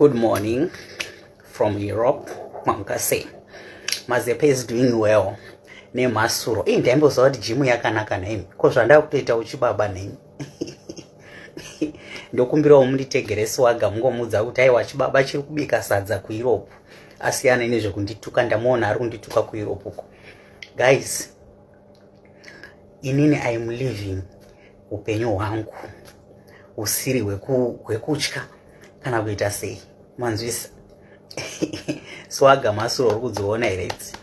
Good morning from Europe. Mangase. Mazepe is doing well. Name Masuro. In tempo so the gym yakanaka name. Cause anda kutoita uchibaba name. Ndokumbira umunditengere swaga mungomudza kuti aiwa chibaba chiri kubika sadza ku Europe. Asiyana nezve kundituka ndamuona ari kundituka ku Europe uko. Guys, inini I am living upenyu hwangu usiri hwekutya kana kuita sei manzwisa. Swaga Masuro kudziona here idzi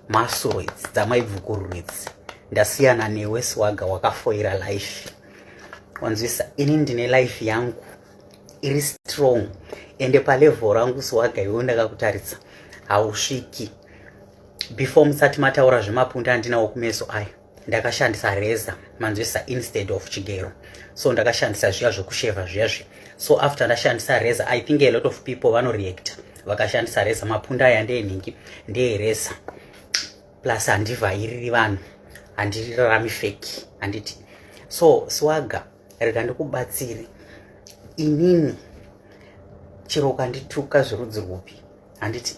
Masuro idzi dzamaibvukuru idzi ndasiyana newe swaga wakafoira life wanzwisa. Ini ndine life yangu iri strong ende palevel rangu swaga iwe ndakakutaritsa hausviki. Before musati mataura zvemapunda andinawo kumeso aya ndakashandisa reza manzwisa instead of chigero, so ndakashandisa zviya zvekusheva zviya. So after ndashandisa reza I think a lot of people vanoreact vakashandisa reza. Mapunda aya ndeningi ndeereza plus handivhairiri vanhu handirarami feki handiti. So swaga rega ndikubatsiri inini chero ukandituka zverudzi rwupi handiti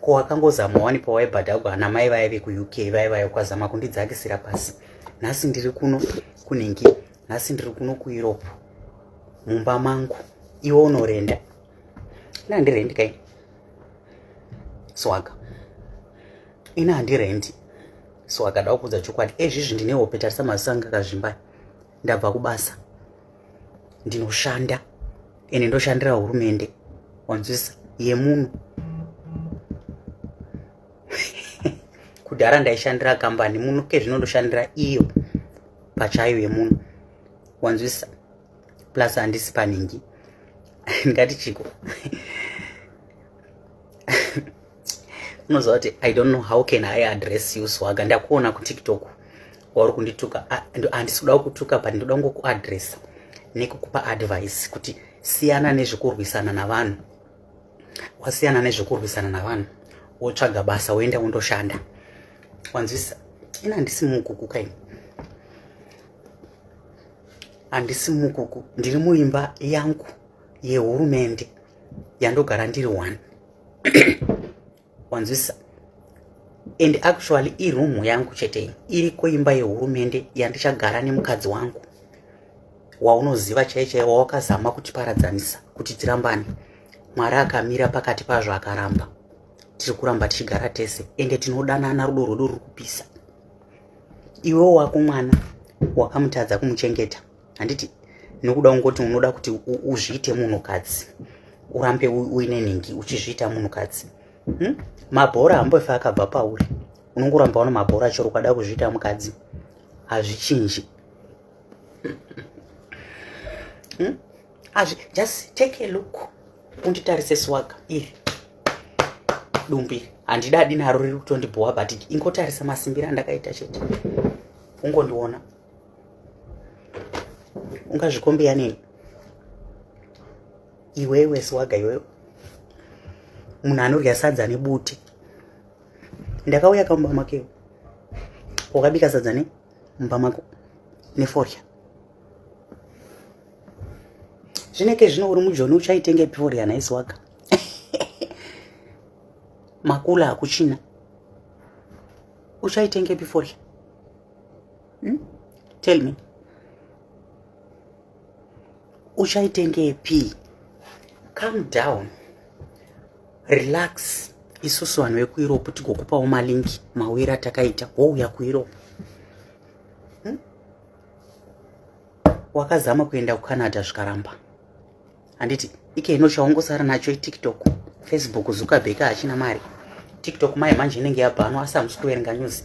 ko wakangozama wani pawaibhadhagwa ana mai vaive ku UK vaiva kwazama kundidzakisira pasi. Nhasi ndiri kuno kunhingi, nhasi ndiri kuno ku Europe mumba mangu, iwe unorenda. Ina handirendi kai swaga, ina handirendi swaga. Ndakudza chokwadi ezvizvi ndine hope tarisa masanga kazvimba ndabva kubasa ndinoshanda ene ndoshandira hurumende wanzwisa yemunhu. Kudhara ndaishandira kambani muno kezvinondoshandira iyo pachayo yemunhu wanzwisa. Plus handisi paningi ngati chiko unoziva kuti I don't know how can I address you swaga. Ndakuona ku TikTok wauri kundituka, handisi kuda kutuka pa ndoda ngokuadressa nekukupa advice kuti siyana nezvekurwisana navanhu. Wasiyana nezvekurwisana navanhu wotsvaga basa woenda undoshanda wanzwisa. Ina handisi mukuku kai, handisi mukuku, ndiri muimba yangu yehurumende yandogara ndiri one wanzwisa. And actually irumu yangu chete iri kuimba yehurumende yandichagara nemukadzi wangu waunoziva chaichai wawakazama kutiparadzanisa kuti tirambane. Mwari akamira pakati pazvo akaramba. Tiri kuramba tichigara tese ende tinodanana rudo rwedu ruri kupisa. Iwewo wako mwana wakamutadza kumuchengeta handiti nokuda kungoti unoda kuti uzviite munhukadzi, urambe uine nhingi uchizviita munhukadzi. Mabhora hambofa akabva pauri, unongoramba una mabhora chero ukada kuzviita mukadzi hazvichinji. Just take a look, unditarise swaga iri dumbi handidadi naro riri kutondibhowa but ingotarisa masimbiro andakaita chete ungondiona ungazvikombeya neni iwewe swaga. Iwewe munhu anorya sadza nebute. Ndakauya kamumba makeo wakabika sadza ne mumba mako neforya. Zvineke zvino uri mujoni uchaitenge forya nai swaga. Makula akuchina uchaitenge before. Tell me uchaitenge pi? Calm down, relax. Isusu vanhu veku Europe tigokupawo malingi mawira takaita wouya ku Europe. Wakazama kuenda ku Canada zvikaramba handiti ikeino chaungosara nacho TikTok, Facebook, Zuckerberg hachina mari. TikTok mai manje inenge yabhanwa asi hamusi kuverenga news.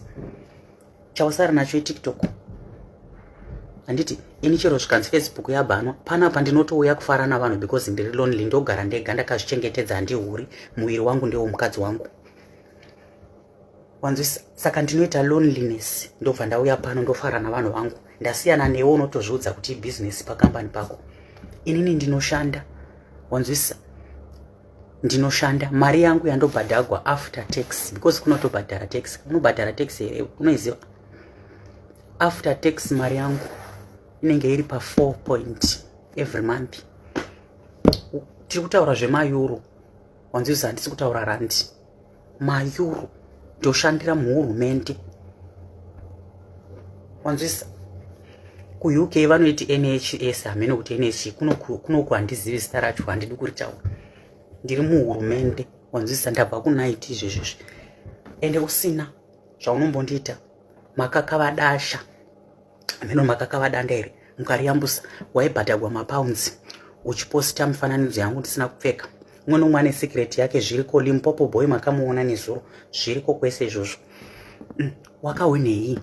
Chausara nacho TikTok handiti ini chero zvikanzi Facebook yabhanwa panapa ndinotouya kufara navanhu because ndiri lonely, ndogara ndega ndakazvichengetedza handihuri, muviri wangu ndewo mukadzi wangu wanzwisa. Saka ndinoita loneliness ndobva ndauya pano ndofara navanhu vangu. Ndasiyana newe unotozviudza kuti business pakambani pako. Inini ndinoshanda wanzwisa, ndinoshanda. Mari yangu yandobhadhagwa after tax because kunotobhadhara tax. Unobhadhara tax here unoiziva. After tax mari yangu inenge iri pa 4 point every month. tiri kutaura zvemayuro, wanzwisa, handisi kutaura randi. Mayuro ndoshandira muhurumende, wanzwisa. kuuk vanoiti NHS, hamene kuti NHS kunoku handizivi zita racho, handidi kuritaura. Ndiri muhurumende, wanzwisa, ndabva kunaiti izvezvizvi. Ende usina zvaunombondiita makakava dasha, hamene makakava danda here, mukariyambusa waibhadhagwa mapounds uchiposita mufananidzo yangu ndisina kupfeka. Umwe nomwe ane secret yake, zviriko. Limpopo boy makamuona nezuro, zviriko kwese izvozvo. Wakawinei?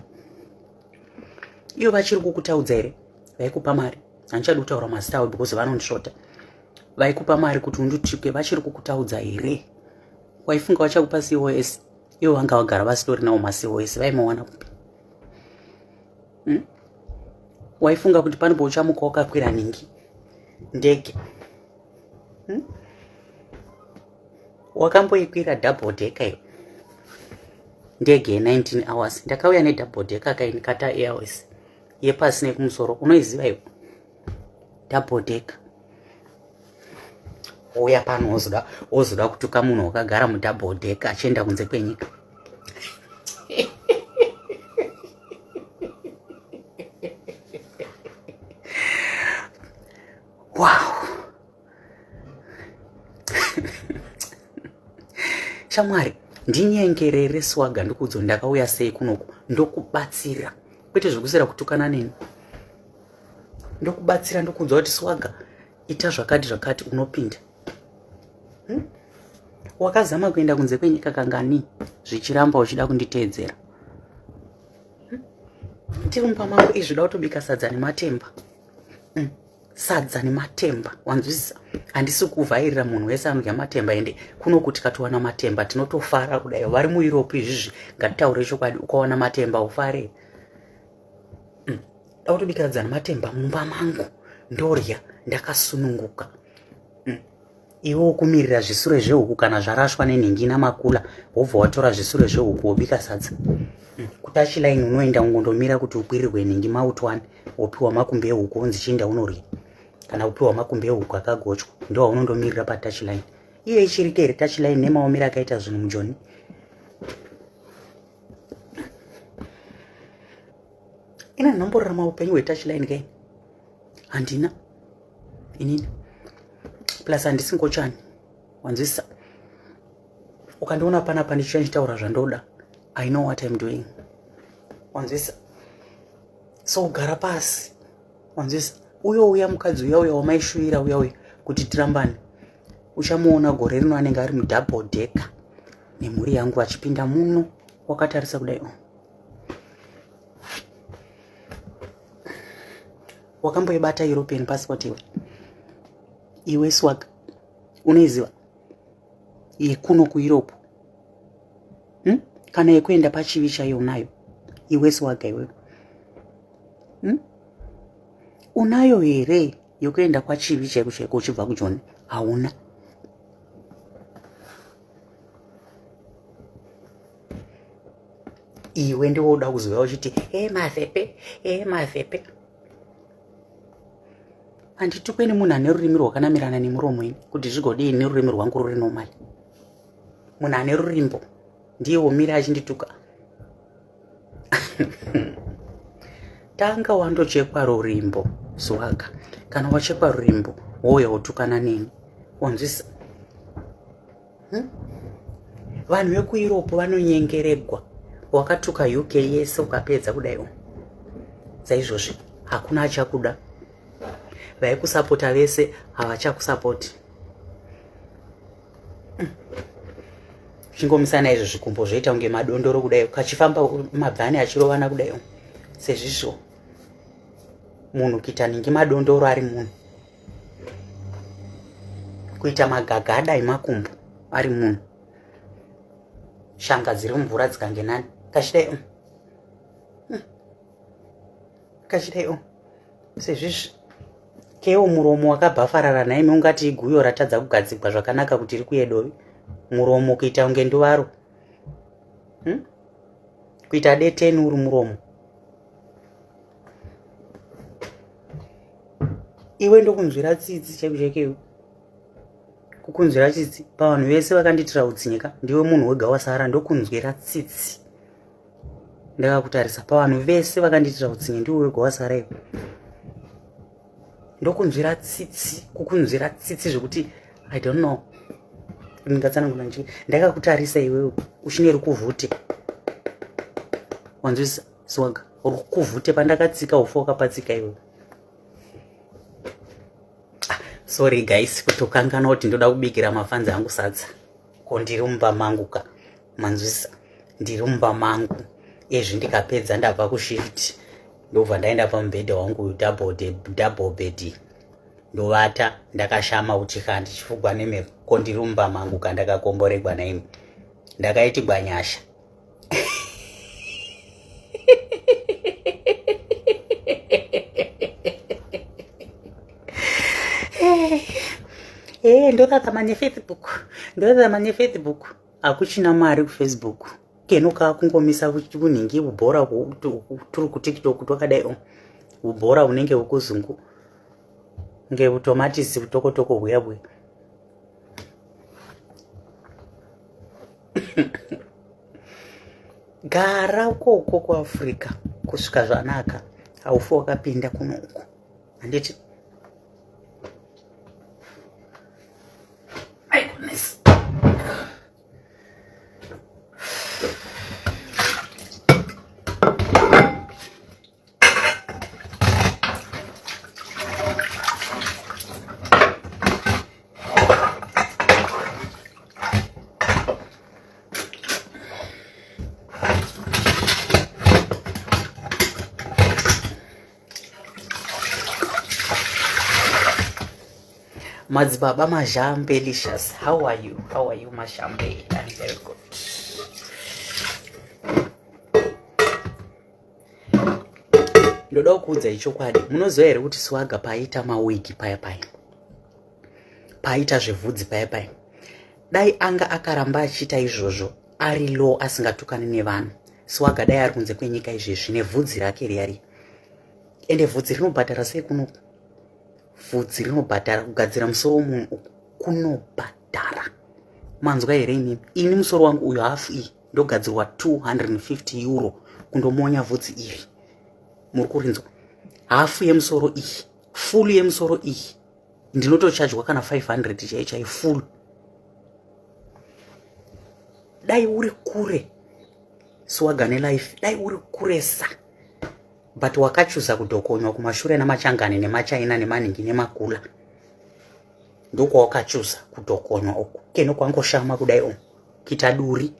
Iyo vachiri kukutaudza here? Vaikupa mari? Handichadi kutaura mazita avo because vanondisvota. Vaikupa mari kuti unditike, vachiri kukutaudza here? Waifunga vachakupa COS? Ivo vanga vagara vasitori nawo maCOS, vaimawana kupi? Waifunga kuti panopo uchamuka wakakwira ningi ndege? Wakamboikwira double decker iyo ndege 19 hours? Ndakauya nedouble decker kaini Qatar Airways yepasi nekumusoro, unoiziva iyo double decker? Uya pano wozoda kutuka munhu wakagara mudouble decker achienda kunze kwenyika. Wow. Shamwari, ndinyengerere Swaga ndikudzo ndakauya sei kunoku ndokubatsira, kwete zvokusera kutukana neni. Ndokubatsira, ndokudza kuti Swaga ita zvakati unopinda. Wakazama kuenda kunze kwenyika kangani zvichiramba uchida kunditeedzera? Tirumba mangu izvida kutobika sadza nematemba. Sadza nematemba, wanzwisisa. Handisi kuvhairira munhu wese anodya matemba, ende kuno kuti katowana matemba tinotofara kudai. Vari muEurope izvizvi, ngatitaure chokwadi, ukawana matemba ufare. Dakutobika sadza nematemba mumba mangu, ndorya ndakasununguka. Iwe ukumirira zvisure zvehuku kana zvarashwa nenhingi namakula, wobva watora zvisure zvehuku wobika sadza. Kutachilaini unoenda ungondomira kuti ukwirirwe nhingi mautwane, wopiwa makumbi ehuku wonzi chienda unorya. Kana upiwa makumbi ehuku akagochwa, ndo unondomirira patouchline. Iyo ichirike here touchline nemaomero akaita zvinhu mujoni? Ina nomborarama upenyu hwetouchline kai? Handina inini. Plus handisingochani, wanzwisa. Ukandiona panapa ndichitaura zvandoda, I know what I'm doing, wanzwisa. So ugara pasi, wanzwisa. Uya mukadzi uya wamaishuvira uya kuti tirambane, uchamuona gore rino anenge ari mudouble decker nemhuri yangu achipinda muno wakatarisa kudai. Wakamboibata European passport iwe Swaga? Unoiziva yekuno kuEurope? Kana yekuenda pachivi chaiyo unayo iwe Swaga iwe? Unayo here yokuenda kwachivi chaiko uchibva kuJoni? Hauna. Iwe ndiwo uda kuziva uchiti mazepe. Handitukwe nemunhu ane rurimi rwakanamirana nemuromo ini kuti zvigodii nerurimi rwangu ruri nomali. Munhu ane rurimbo ndiye womira achindituka. Tanga wandochekwa rurimbo Swaga. Kana wachekwa rurimbo wouya wotukana neni, wanzwisa. Vanhu vekuEurope vanonyengeregwa. Wakatuka UK yese ukapedza kudai. Saizvozvi hakuna achakuda. Vaikusapota vese havachakusapoti. Chingomisana izvo zvikumbo zvoita kunge madondoro kudai, kachifamba mabvani achirovana kudai. Sezvizvo munhu kuita ningi madondoro ari munhu, kuita magagada emakumbo ari munhu, shanga dziri mumvura dzikangenani kachidai sezvizvi. Kewo muromo wakabhafarara naime ungati iguyo ratadza kugadzikwa zvakanaka kuti rikuye dovi. Muromo kuita unge nduvaro, kuita deteni uri muromo. Iwe ndokunzwira tsitsi chekeu kukunzwira tsitsi pavanhu vese vakanditira utsinyika ndiwe munhu wega wasara ndokunzwira tsitsi. Ndakakutarisa pavanhu vese vakanditira utsinyika ndiwe wega wasara iwe ndokunzwira tsitsi, kukunzwira tsitsi zvekuti I don't know ndingatsanangura nchi. Ndakakutarisa iwewe uchine rukuvhute wanzwisa Swaga, rukuvhute pandakatsika ufa wakapatsika iwewe. Sorry guys kutokangana kuti ndoda kubikira mafanzi angu sadza ko ndiri mumba mangu ka manzwisa ndiri mumba mangu ezvi ndikapedza ndabva kushifti ndobva ndaenda pamubhedha wangu double bed ndovata ndakashama uchika ndichifugwa nemhepo ko ndiri mumba mangu ka ndakakomboregwa naimi ndakaitigwa nyasha. Ndorata manye Facebook akuchina mari kuFacebook kenuka kungomisa kunhingi ubhora turi kuTikTok twakadai ubhora unenge ukuzungu nge utomatisi utokotoko buyabwe. Gara uko kuAfrica kusvika zvanaka haufa wakapinda kuno uko handiti. Madzibaba Majambe Licious, how are you? How are you Majambe? I'm very good. Ndoda kuudza ichokwadi, munoziva here kuti Swaga paita mawigi paya paita zvevhudzi paya dai anga akaramba achiita izvozvo ari low asingatukani nevanhu, Swaga dai ari kunze kwenyika izvezvi nevhudzi rake riyari. Ende vhudzi rinobhadhara sei kunoku? Vhudzi rinobhadhara, kugadzira musoro womunhu kunobhadhara. Manzwa here ini musoro wangu uyu hafu iyi ndogadzirwa 250 euro kundomonya vhudzi iri. Muri kurinzwa? Hafu yemusoro iyi, full yemusoro iyi ndinotochajwa kana 500 chai full. Dai uri kure Swaga nelife, dai uri kuresa, but wakachuza kudhokonywa kumashure namachangani nemachaina nemaningi nemakula. Ndoko wakachuza kudhokonywa uku keno kwangoshama kudai kitaduri.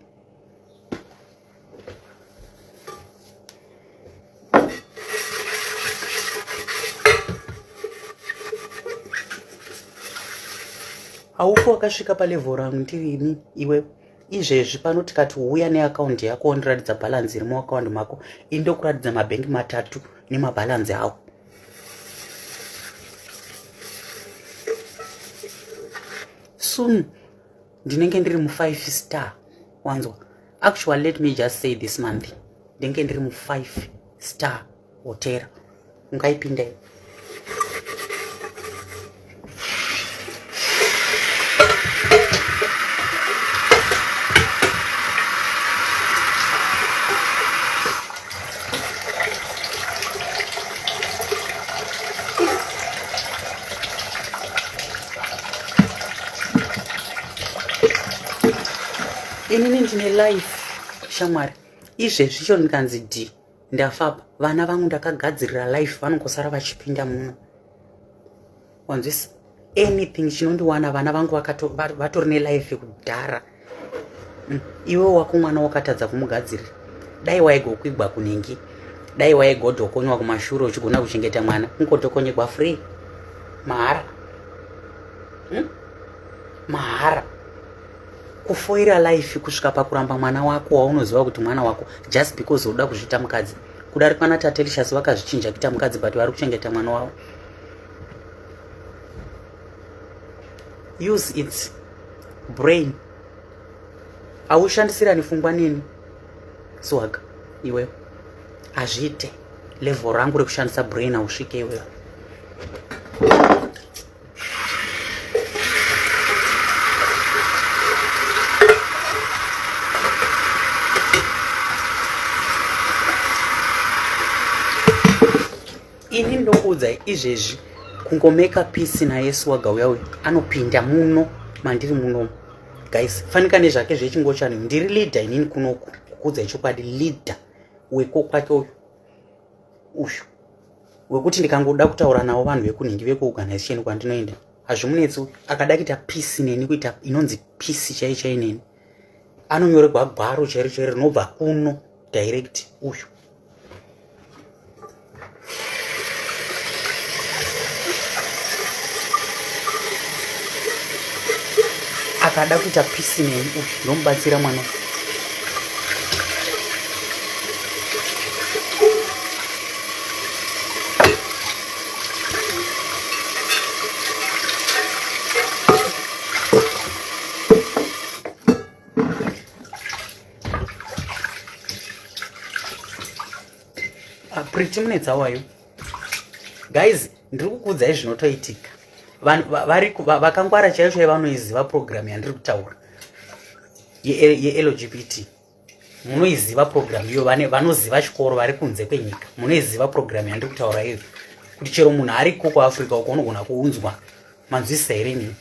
Haupo wakasvika palevel rangu ndirini iwe. Izvezvi pano tikati uya neaccount yako ondiratidza balance iri muaccount mako, indokuratidza mabhengi matatu nemabalance awo. Soon ndinenge ndiri mu5 star wanzwa. Actually let me just say this month ndinenge ndiri mu5 star hotel. Ungaipinda hiyo? Inini ndine life shamwari. Izvezvi icho ndikanzi D ndafapa, vana vangu ndakagadzirira life vanongosara vachipinda muno. Wanzwisa? Anything chinondiwana vana vangu vatori nelife kudhara. Iwe wako mwana wakatadza kumugadzirira. Dai waigokwigwa kunhingi, dai waigodhokonywa kumashure uchigona kuchengeta mwana, ungodhokonyegwa free mahara. Mahara. Kufoira life kusvika pakuramba mwana wako waunoziva kuti mwana wako just because uda kuzvita mukadzi. Kudari kwana Tate Licious vakazvichinja kuita mukadzi but vari kuchengeta mwana wavo. Use its brain. Aushandisirani pfungwa nini Swaga iwe? Azviite level rangu rekushandisa brain ausvike iwewe. ndokuudzai izvezvi kungomeka peace nayesu wagauya uyu anopinda muno mandiri muno guys. Fanika nezvake zvechingochani ndiri leader inini kunoku kukuudzai chokwadi, leader weko kwake uyu wekuti ndikangoda kutaura navo vanhu vekunhingi vekuorganization kwandinoenda hazvimunetsi. Akada kuita peace neni, kuita inonzi peace chai neni, anonyorerwa gwaro chairo chairo rinobva kuno direct uyu. Akada kuita peace neni uyu ndomubatsira mwana. Pretty minutes awayo guys, ndiri kukuudzai zvinotoitika. Vakangwara chaivo chaivo vanoiziva program yandiri kutaura ye-LGBT. Munoiziva program iyo, vanoziva chikoro vari kunze kwenyika. Munoiziva program yandiri kutaura iyo, kuti chero munhu ari koko Africa uko unogona kuunzwa. Manzwisa here nini?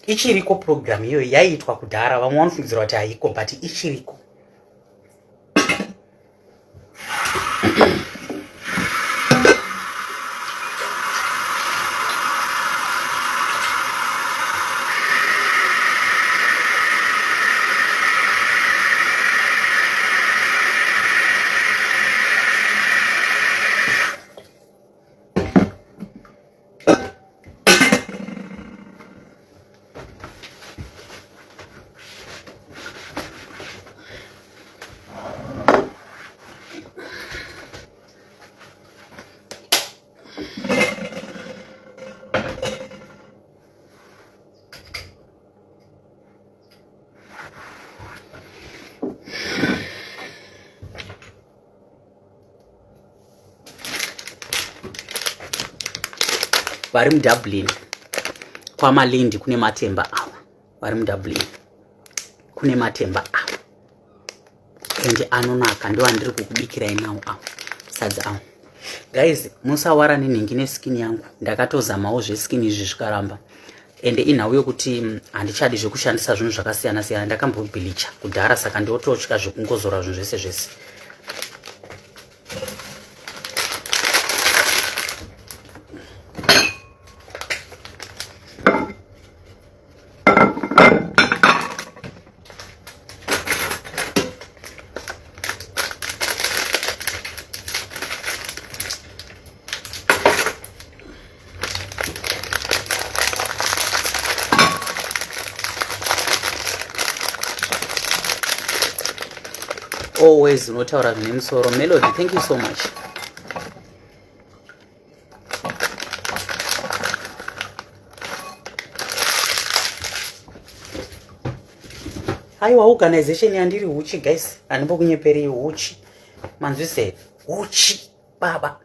Ichiriko program iyo yaiitwa kudhara, vamwe vanofungidzira kuti haiko, but ichiriko. Vari muDublin kwaMalindi kune matemba awa. Vari muDublin kune matemba awa ende anonaka, ndo andiri kukubikirai nawo awa, sadza awa. Guys, musawara nenhingi neskini yangu. Ndakatozamawo zveskini izvi zvikaramba, ende inhau yokuti handichadi zvekushandisa zvinhu zvakasiyana siyana. Ndakambobhilicha kudhara, saka ndototya zvekungozora zvinhu zvese zvese. Always unotaura zvine musoro. Melody, thank you so much. Aiwa, organization yandiri huchi guys, handimbokunyeperi huchi. Manzwise huchi baba.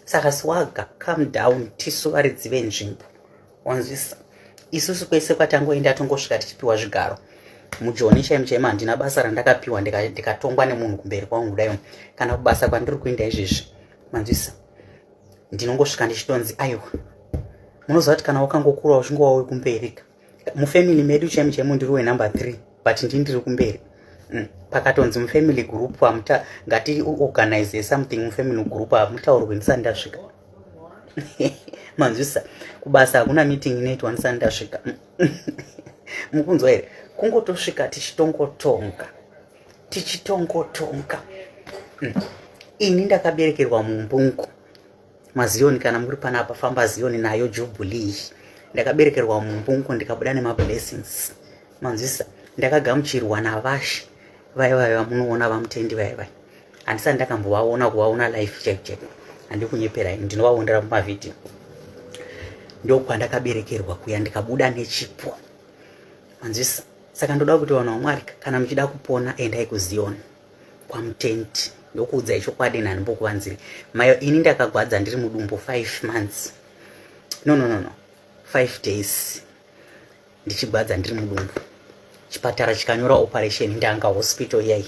Saka swaga, calm down, tisu varidzive nzvimbo. Wanzwisa isusu kwese kwatangoenda tongosvika tichipiwa zvigaro. Mujoni chaimo handina basa randakapiwa ndikatongwa nemunhu kumberi kwangu kudai. Kana kubasa kwandiri kuenda izvezvi, manzwisa ndinongosvika ndichitonzi aiwa, munoziva kuti kana wakangokura uchingowa wekumberi. Mufamily medu chaimo ndiri wenumber 3 but ndiri kumberi. Pakatonzi mufamily group ngati organize something mufamily group hamutaurwi ndisati ndasvika. Manzwisa kubasa hakuna meeting inoitwa ndisati ndasvika. Mukunzwa here, kungotosvika tichitongotonga. Ini ndakaberekerwa muMbungu, mazioni. Kana muri panapa famba zioni nayo Jubilee. Ndakaberekerwa muMbungu, ndikabuda nemablessings. Manzwisa ndakagamuchirwa navashi vaiva munoona vamutendi vaiva. Handisati ndakambovaona kuvaona life check. Handikunyepera, ndinovaonera mumavidhio. Ndokwandakaberekerwa kuya, ndikabuda nechipo. Manzwisa saka ndoda kuti vanhu vaMwari, kana muchida kupona endai kuZion kwamutendi. Ndokuudzai chokwadi, handimbokuvanziri. Mayo ini ndakagwadza ndiri mudumbu 5 months. No 5 days ndichigwadza ndiri mudumbu. chipatara chikanyora operation, ndanga hospital yai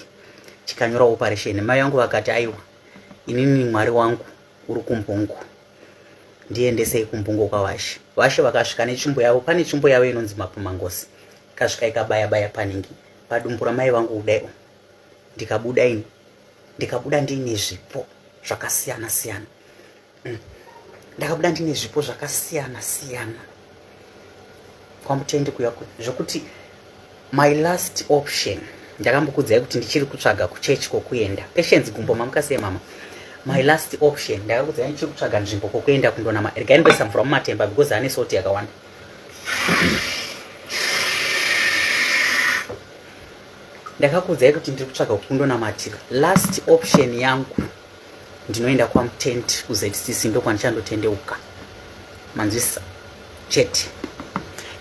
chikanyora operation. Mai vangu vakati aiwa inini mwari wangu uri kumbungu, ndiendesei kumbungu kwavashe. Vashe vakasvika netsvimbo yavo. Pane tsvimbo yavo inonzi Mapumangosi, ikasvika ikabaya baya paningi padumbu ramai vangu kudai. Ndikabuda ini ndikabuda ndine zvipo zvakasiyana siyana. Ndakabuda ndine zvipo zvakasiyana siyana kwamutendi kuya zvokuti my last option ndakambokudzai kuti ndichiri kutsvaga kuchechi kokuenda. Patience Gumbo mamukasiye mama. My last option ndakakudzai ndichiri kutsvaga nzvimbo kokuenda kundonama. Rikaingoisa mvura mumatemba because ane soti yakawanda. Ndakakudzai kuti ndiri kutsvaga kundonamatira. Last option yangu ndinoenda kwamutendi kuZCC ndokwanichandotendeuka. Manzwisa chete.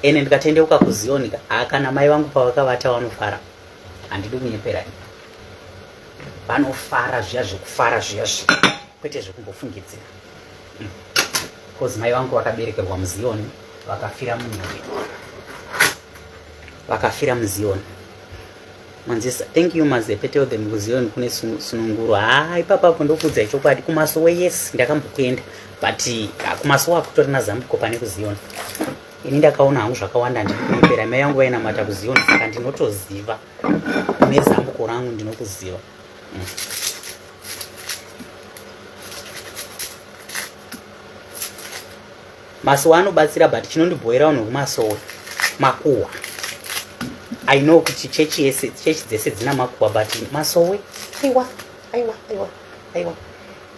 Ene ndikatendeuka kuZioni kana mai vangu pavakavata vanofara. Handidi kunyepera. Vanofara zviya zvekufara zviya kwete zvekumbofungidzira. Because mai vangu vakaberekerwa muZioni vakafira muNhove. Vakafira muZioni. Manzisa, thank you Mazepete the muzioni kune sununguru. Ipapapo ndokudzai chokwadi kumasowe yes ndakambokuenda but kumasowe akutorina zambuko pane kuZioni. Ini ndakaona hangu zvakawanda ndiri kunyepera. Mai yangu vainamata kuZioni saka ndinotoziva nezambuko rangu ndinokuziva. Masowe anobatsira but chinondibhoira vanhu kumasowe makuhwa. I know kuti chechi dzese dzina makuhwa but masowe aiwa.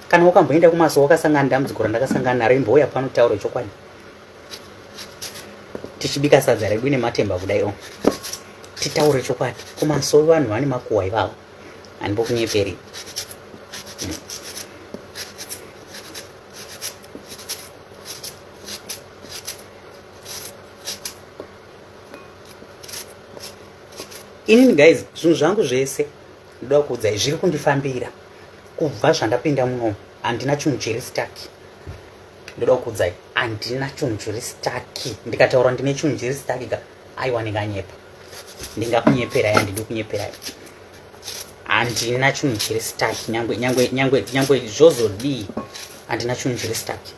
Kana ukamboenda kumasowe wakasangana dambudziko randakasangana naro imbouya pano tauro chokwadi. Tichibika sadza redu nematemba kudai titaure chokwadi. Kumasowe vanhu vane makuhwa ivavo. Handimbokunyeperi. Inini guys, zvinhu zvangu zvese ndoda kuudzai zviri kundifambira kubva zvandapinda muno. Handina chinhu chiri staki. Ndoda kuudzai handina chinhu chiri staki. Ndikataura ndine chinhu chiri staki aiwa ndinganyepa. Ndingakunyeperai, handidi kunyeperai. Handina chinhu chiri staki nyangwe zvozodii. Handina chinhu chiri staki.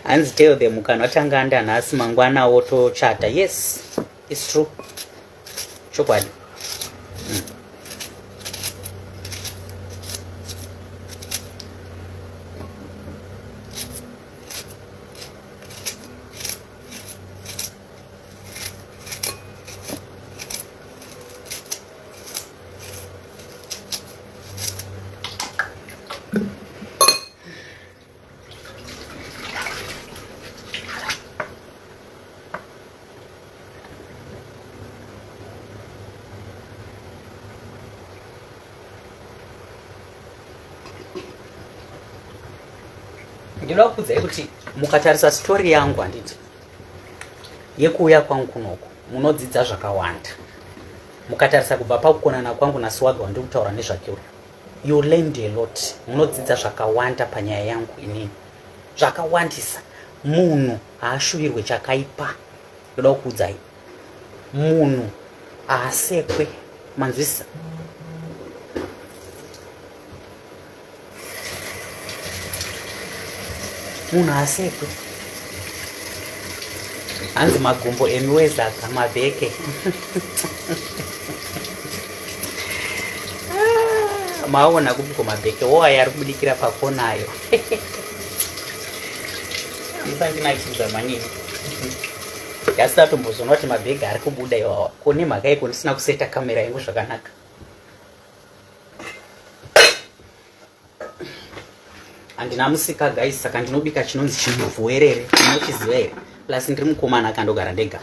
Hanzi tell them kana watanga ndanhasi mangwana wotochata. Yes, it's true. Chokwadi. Ndinoda kukudzai kuti mukatarisa story yangu handiti yekuuya kwangu kunoku munodzidza zvakawanda. Mukatarisa kubva pakukonana kwangu naSwagga wandiri kutaura nezvake, you learned a lot. Munodzidza zvakawanda panyaya yangu inini, zvakawandisa. Munhu haashuvurwe chakaipa. Ndoda kukudzai munhu haasekwe. Manzwisa. Munhu haasekwe. Hanzi magumbo emiwezaka mabheke. Maona kubiko mabheke waya ari kubudikira pakonayo. Musandinachiza manini. Yasina tombozonwa kuti mabhege ari kubuda iwawa. Kune mhaka yeko ndisina kuseta kamera yangu zvakanaka. Handina musika guys, saka ndinobika chinonzi chimuvhuwerere. Munochiziva here? Plus ndiri mukomana akandogara ndega.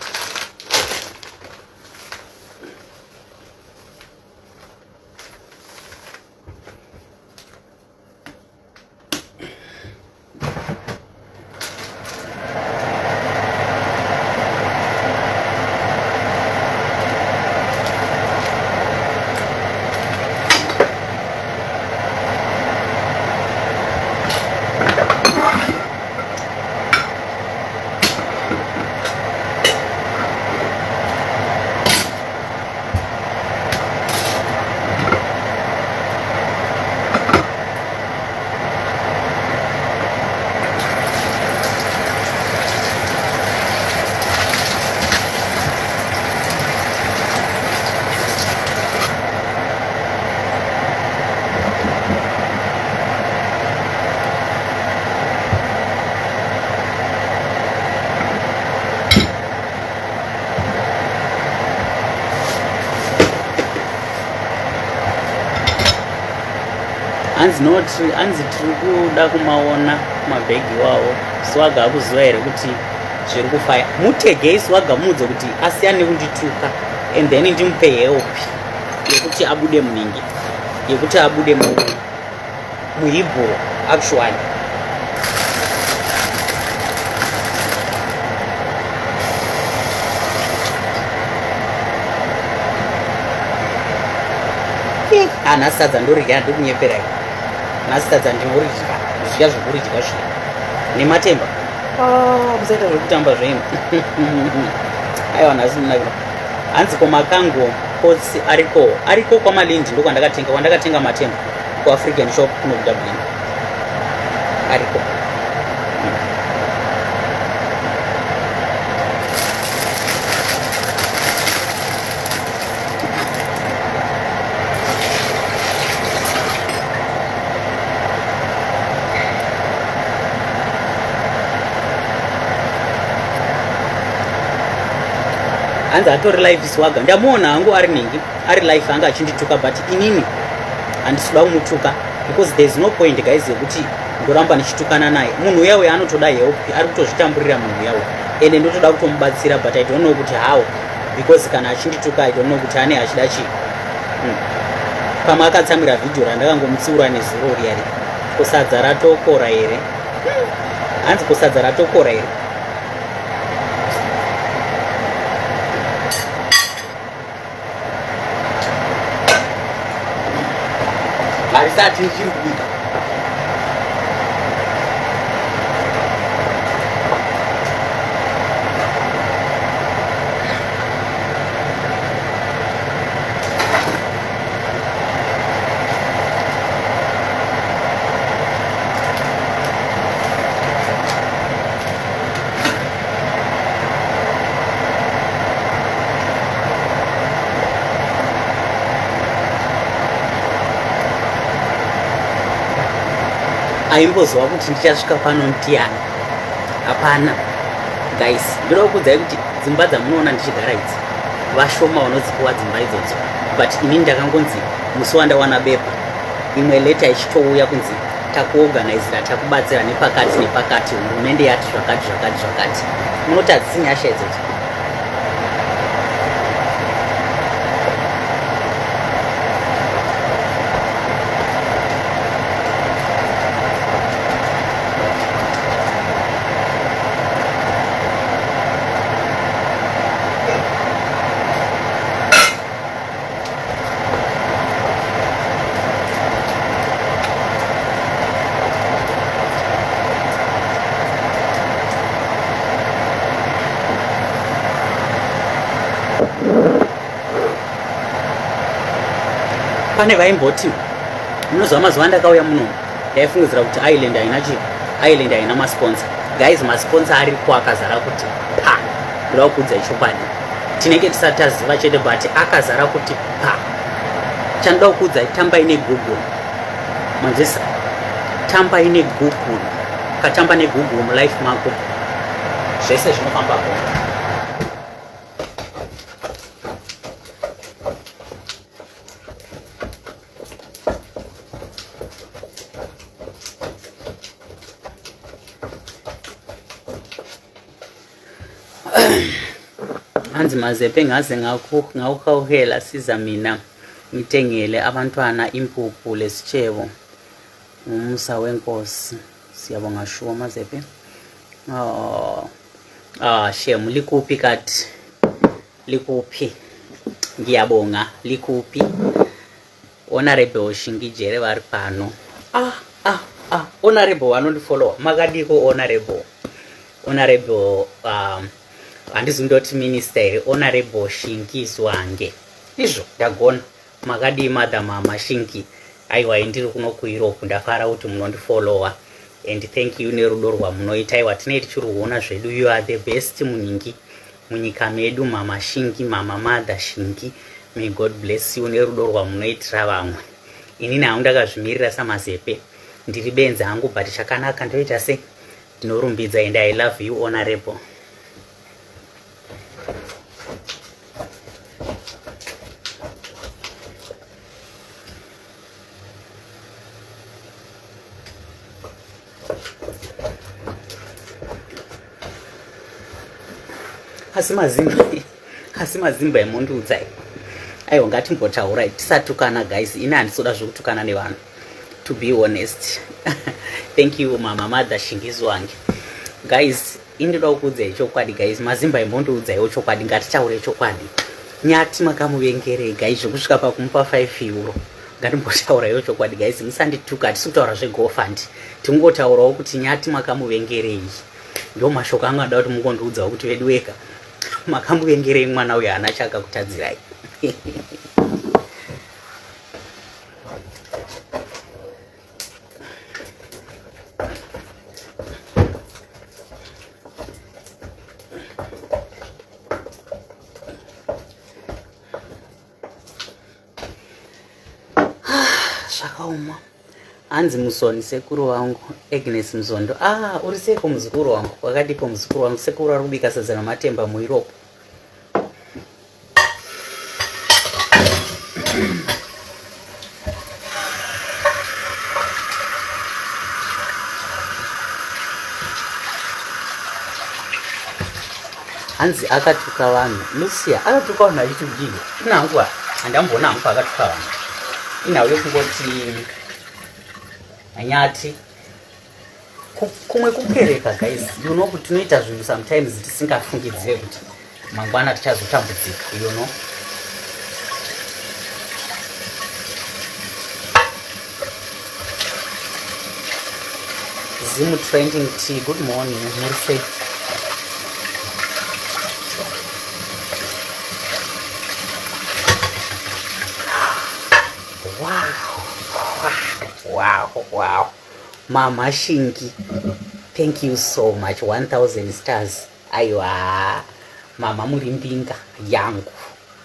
hanzi tiri kuda kumaona mabhegi iwawo. Swaga akuziva here kuti zviri kufaya. Mutegei Swaga muudze kuti asiyane nekundituka, and then ndimupe help yekuti abude muningi, yekuti abude muhibho actually. Nhasi sadza ndoridya, handiri kunyepera. Nhasi sadza ndinoridya zvidya zvokuridya zvino nematemba. Musaita zvekutamba zvenyu. Aiwa, nhasi ndinakira. Hanzi komakango kotsi ariko kwamalindi kwandakatenga matemba kuAfrican shop kuno kuDublin. Ariko hanzi atori live Swaga, ndamuona hangu ari ningi ari live anga achindituka, but inini handisida kumutuka because there is no point guys yekuti ndoramba ndichitukana naye. Munhu uyawe anotoda help, ari kutozvitamburira munhu uyawe, ende ndotoda kutomubatsira, but I don't know kuti how, because kana achindituka I don't know kuti ane achida chii. Pamwe akatsamira vhidhiyo randakangomutsiura nezuro riyari, kusadza ratokora here. Hanzi kusadza ratokora here. Harisati ichiri kubika. Aimbozwa kuti ndichasvika pano ndiani? Hapana guys, ndoda kukuudzai kuti dzimba dzamunoona ndichigara idzi vashoma vanodzipiwa dzimba idzodzo, but inini ndakangonzi musi wandawana bepa imwe leta ichitouya kunzi takuorganizira, takubatsira nepakati nepakati, hurumende yati zvakati zvakati zvakati. Munoti hadzisi nyasha idzodzo? Pane vaimboti munozwa mazuva ndakauya muno ndaifungidzira kuti Island haina masponsor. Guys, masponsor ariko akazara kuti pa. Ndoda kukuudzai chokwadi, tinenge tisati taziva chete, but akazara kuti pa. Chandoda kukuudzai, tambai neGoogle. Manzisa, tambai neGoogle. Ukatamba neGoogle mulife mako zvese zvinofambapo. Hanzi mazepe ngaze ngawukhawuhela siza mina ngithengele abantwana impuphu lesitshebo ngumusa wenkosi. Siyabonga shuwa mazepe. Shem, likuphi kati? Likuphi? Ngiyabonga, likuphi? Honorable Shingijere vari pano. Honorable vanondifollow. Makadiko honorable handizindoti minister here, Honorable Shinki Zwange. Izvo ndagona. Makadi madam Shinki. Aiwa, ndiri kuno kuEurope, ndafara kuti munondifollowa. And thank you nerudo rwamunoita. Aiwa, tinenge tichiruona zvedu. You are the best munyika medu, mama Shinki, mama mother Shinki. May God bless you nerudo rwamunoitira vamwe. Inini hangu ndakazvimirira samazepe. Ndiri benzi hangu, but chakanaka ndoita se ndinorumbidza, and I love you honorable. asi mazimba emundiudzai. Aiwa, ngatimbotaura tisatukana guys. Ini handisoda zvekutukana nevanhu, to be honest. Thank you mama mother Shingizi wange. Guys, indinoda kukuudzai chokwadi guys. Mazimba emundiudzaiwo chokwadi, ngatitaure chokwadi. Nyati makamuvengerei guys zvokusvika pakumupa 5 euro. Ngatimbotaurawo chokwadi guys, musandituka. Hatisi kutaura zvegofund, tingotaurawo kuti Nyati makamuvengerei. Ndo mashoko anga anoda kuti mungondiudzawo kuti vedu weka makamuvengerei mwana uyo haana chakakutadzirai. Zvakaoma. Hanzi Musoni sekuru wangu, Agnes Mzondo. Uri seko muzukuru wangu. Wakadipo muzukuru wangu. Sekuru ari kubika sadza namatemba muIrope. Hanzi akatuka vanhu. Lucia akatuka vanhu achitudini. Inangwa handambona hangu akatuka vanhu. Inauye kungoti Nyati kumwe kukereka guys. You know kuti tinoita zvinhu sometimes tisingafungidzire kuti mangwana tichazotambudzika, you know. Zimu trending tea, good morning. Murse. Wow. Mama Shingi, thank you so much. 1000 stars. Aiwa mama murimbinga yangu.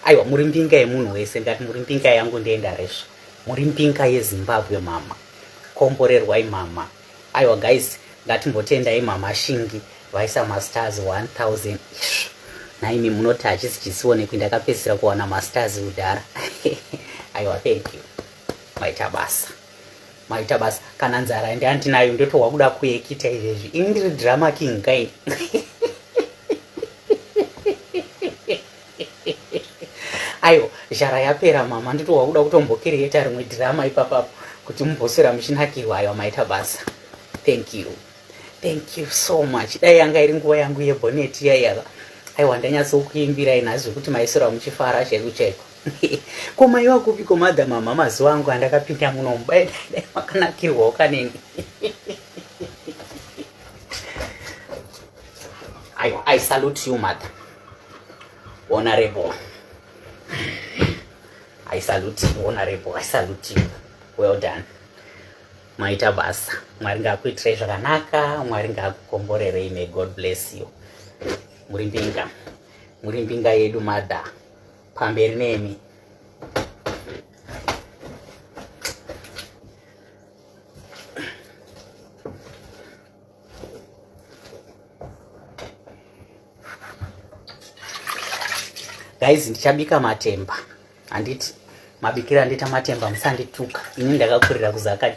Aiwa murimbinga yemunhu wese. Ngati murimbinga yangu ndendaresva. Murimbinga yeZimbabwe mama. Komborerwai mama. Aiwa guys, ngatimbotendai mama Shingi vaisa masters 1000. Naimi munoti hachisi chisionekwi, ndakapedzisira kuwana masters udhara. Aiwa, thank you. Maita basa. Kana nzara ndandinayo ndotowa kuda kuekita izvezvi. Ini ndiri drama king kai. Ayo, zhara yapera mama, ndotowa kuda kutombokireta rimwe drama ipapapo kuti mumbosera muchinakirwa. Aiwa, maita basa. Thank you so much. Dai yanga iri nguva yangu yeboneti yaiya. Aiwa, ndanyatsokuimbirai nhasi kuti maisora muchifara chaiku chaiko. Komaiwa kupi komadha mama mazuva angu andakapinda muno mubai dai makanakirwawo kanini. I salute you mother. Honorable. I salute you honorable. I salute you. Well done. Maita basa. Mwari ngakuitirai zvakanaka, Mwari ngakukomborerei. May God bless you. Murimbinga yedu mother. Pamberi nemi. Guys, ndichabika matemba. Handiti mabikira andita matemba musandituka. Ini ndakakurira kuzaka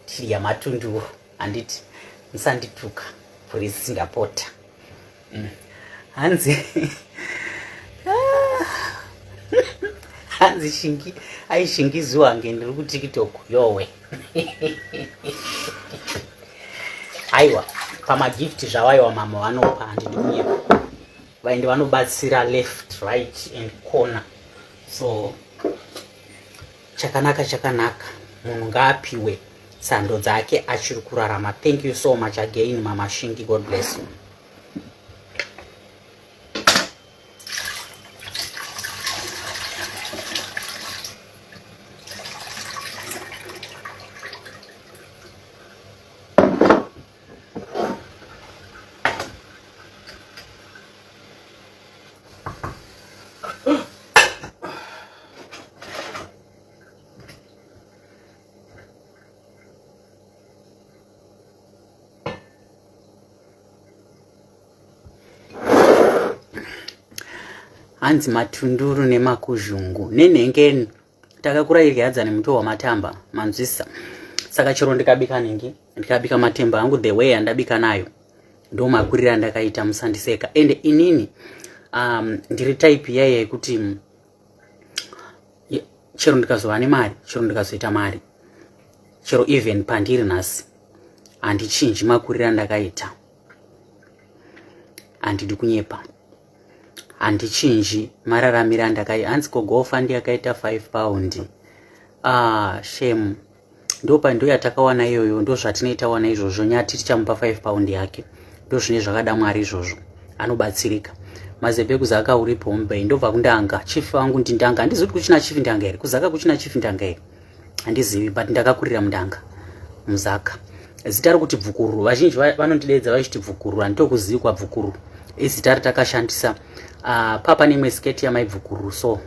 chirya matunduru. Handiti musandituka. Please singapota. Hanzi Shingi, Shingizi wange ndiri ku TikTok yowe. Aiwa, pama gift zvawaiwa mama vanopa handinomuye. Vaende vanobatsira left, right and corner. So chakanaka munhu ngaapiwe sando dzake achiri kurarama. Thank you so much again mama Shingi, God bless you. Hanzi matunduru nemakuzhungu nenhengeni takakura iryadza nemuto wamatamba manzwisa. Saka chiro ndikabika nengi, ndikabika matemba angu the way andabika nayo ndo makurira andakaita, musandiseka. Ende inini ndiri type yaya yekuti chero ndikazova nemari, chero ndikazoita mari, chero even pandiri nhasi handichinji makurira andakaita, handidi kunyepa, handichinji mararamire andakaita. Hanzi kogofa ndiyakaita 5 paundi. Shame. Ndo yatakawana iyoyo, ndo zvatinoita wana izvozvo. Nyati tichamupa 5 paundi yake, ndo zvine zvakada Mwari izvozvo, anobatsirika. Mazepe kuzaka uri Bombay, ndobva kundanga. Chief wangu ndindanga, handizivi kuti kuchina chief ndanga here, kuzaka kuchina chief ndanga here, handizivi, but ndakakurira mundanga muzaka. Zita rikuti Bvukuru, vazhinji vanondidedza vachiti Bvukuru, handitokuzivi kwa Bvukuru. Izita ratakashandisa. Papa nemwe sketi yamai Bvukuru, so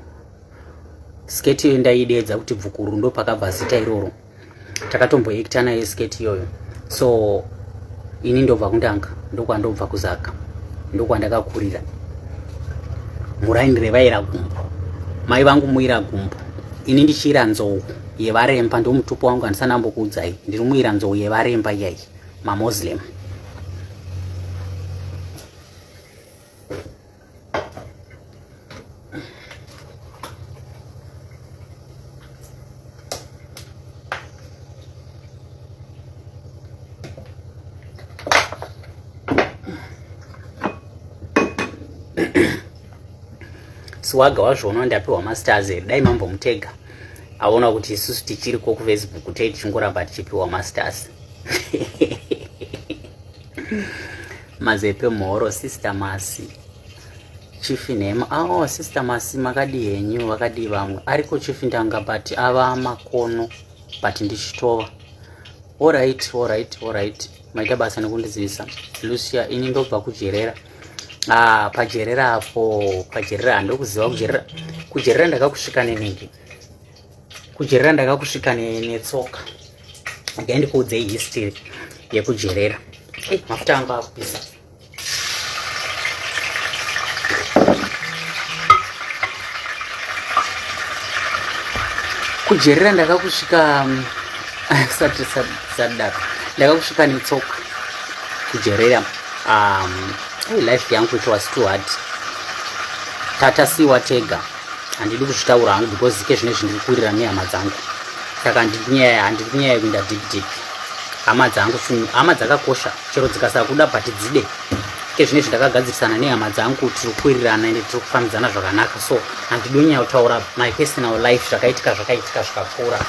sketi iyo ndaidedza kuti Bvukuru, ndo pakabva zita iroro. Takatomboekita nayo sketi iyoyo. So ini ndobva kundanga, ndokwandobva kuzaka, ndokwandakakurira. Muraini revaira gumbo, mai vangu muira gumbo, ini ndichira nzou yevaremba, ndo mutupo wangu andisanambokuudzai, ndiri muira nzou yevaremba iyai, maMuslim. Swaga wazvona ndapiwa masters here, dai mambomutega aona kuti isusu tichiri ko kuFacebook tichingoramba tichipiwa masters. Mazepe mhoro, sister Masi, chief Nema. Sister Masi, makadi henyu, vakadi vamwe. Ariko chief ndanga but ava makono but ndichitova. Alright. Maita basa nekundizivisa. Lucia, ini ndobva kujerera. Pajerera apo, pajerera handokuziva kujerera ndakakusvika nenenge. Kujerera ndakakusvika netsoka. Ndikuudzei history yekujerera. Mafuta anga akupisa. Kujerera ndakakusvika sadaka. Ndakakusvika netsoka. Kujerera life yangu it was too hard. Tata siwa tega, handidi kuzvitaura hangu because kezvine zvindirikurira nehama dzangu. Saka handidi kunyaya yekuenda deep. Hama dzakakosha, chero dzikasakuda but dzide. Kezvine zvindakagadzirisana nehama dzangu, tirikuwirirana ende tirikufambidzana zvakanaka. So handidi kunyanya kutaura my personal life zvakaitika zvakakura.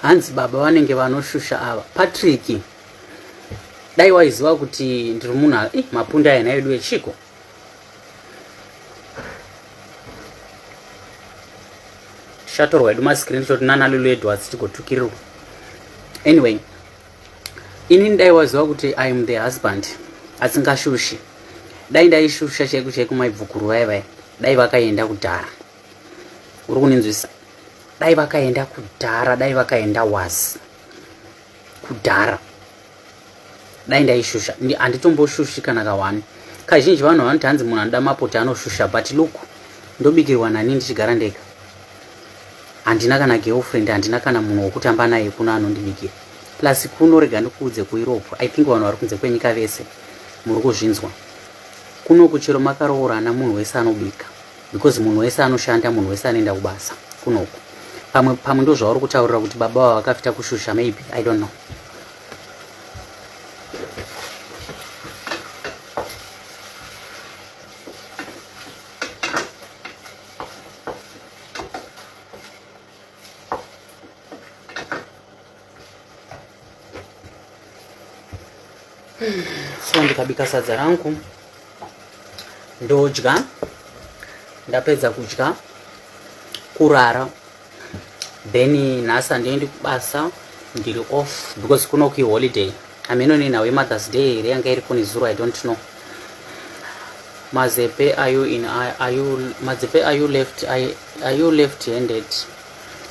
Hanzi baba vanenge vanoshusha ava. Patrick, dai waiziva kuti ndiri munhu mapunda aya naedu echiko. Shatorwa edu mascreenshot nanalulu Edwards tigotukirirwa. Anyway, ini dai waiziva kuti I am the husband asingashushi. Dai ndaishusha chaiku maibvukuru vai dai vakaenda kudhara. Uri kuninzwisa? Dai vakaenda kudhara, dai vakaenda wazi kudhara. Dai ndaishusha. Handitomboshushi kana kawani. Kazhinji vanhu vanoti hanzi munhu anoda mapota anoshusha, but look, ndobikirwa nani ndichigara ndega. Handina kana girlfriend, handina kana munhu wokutamba naye kuno anondibikira. Plus kuno rega ndikuudze kuEurope, I think vanhu vari kunze kwenyika vese muri kuzvinzwa. Kuno kuchero makaroorana munhu wese anobika, because munhu wese anoshanda, munhu wese anoenda kubasa kunoko. Pamwe ndo zvauri kutaurira kuti baba wavo vakafita kushusha, maybe, I don't know. So ndikabika sadza rangu ndodya, ndapedza kudya, kurara, then nhasi handiendi kubasa, ndiri off because kuno kuholiday. Hameno nawe Mother's Day here yanga iri kuni zuro, I don't know. Mazepe, are you left-handed?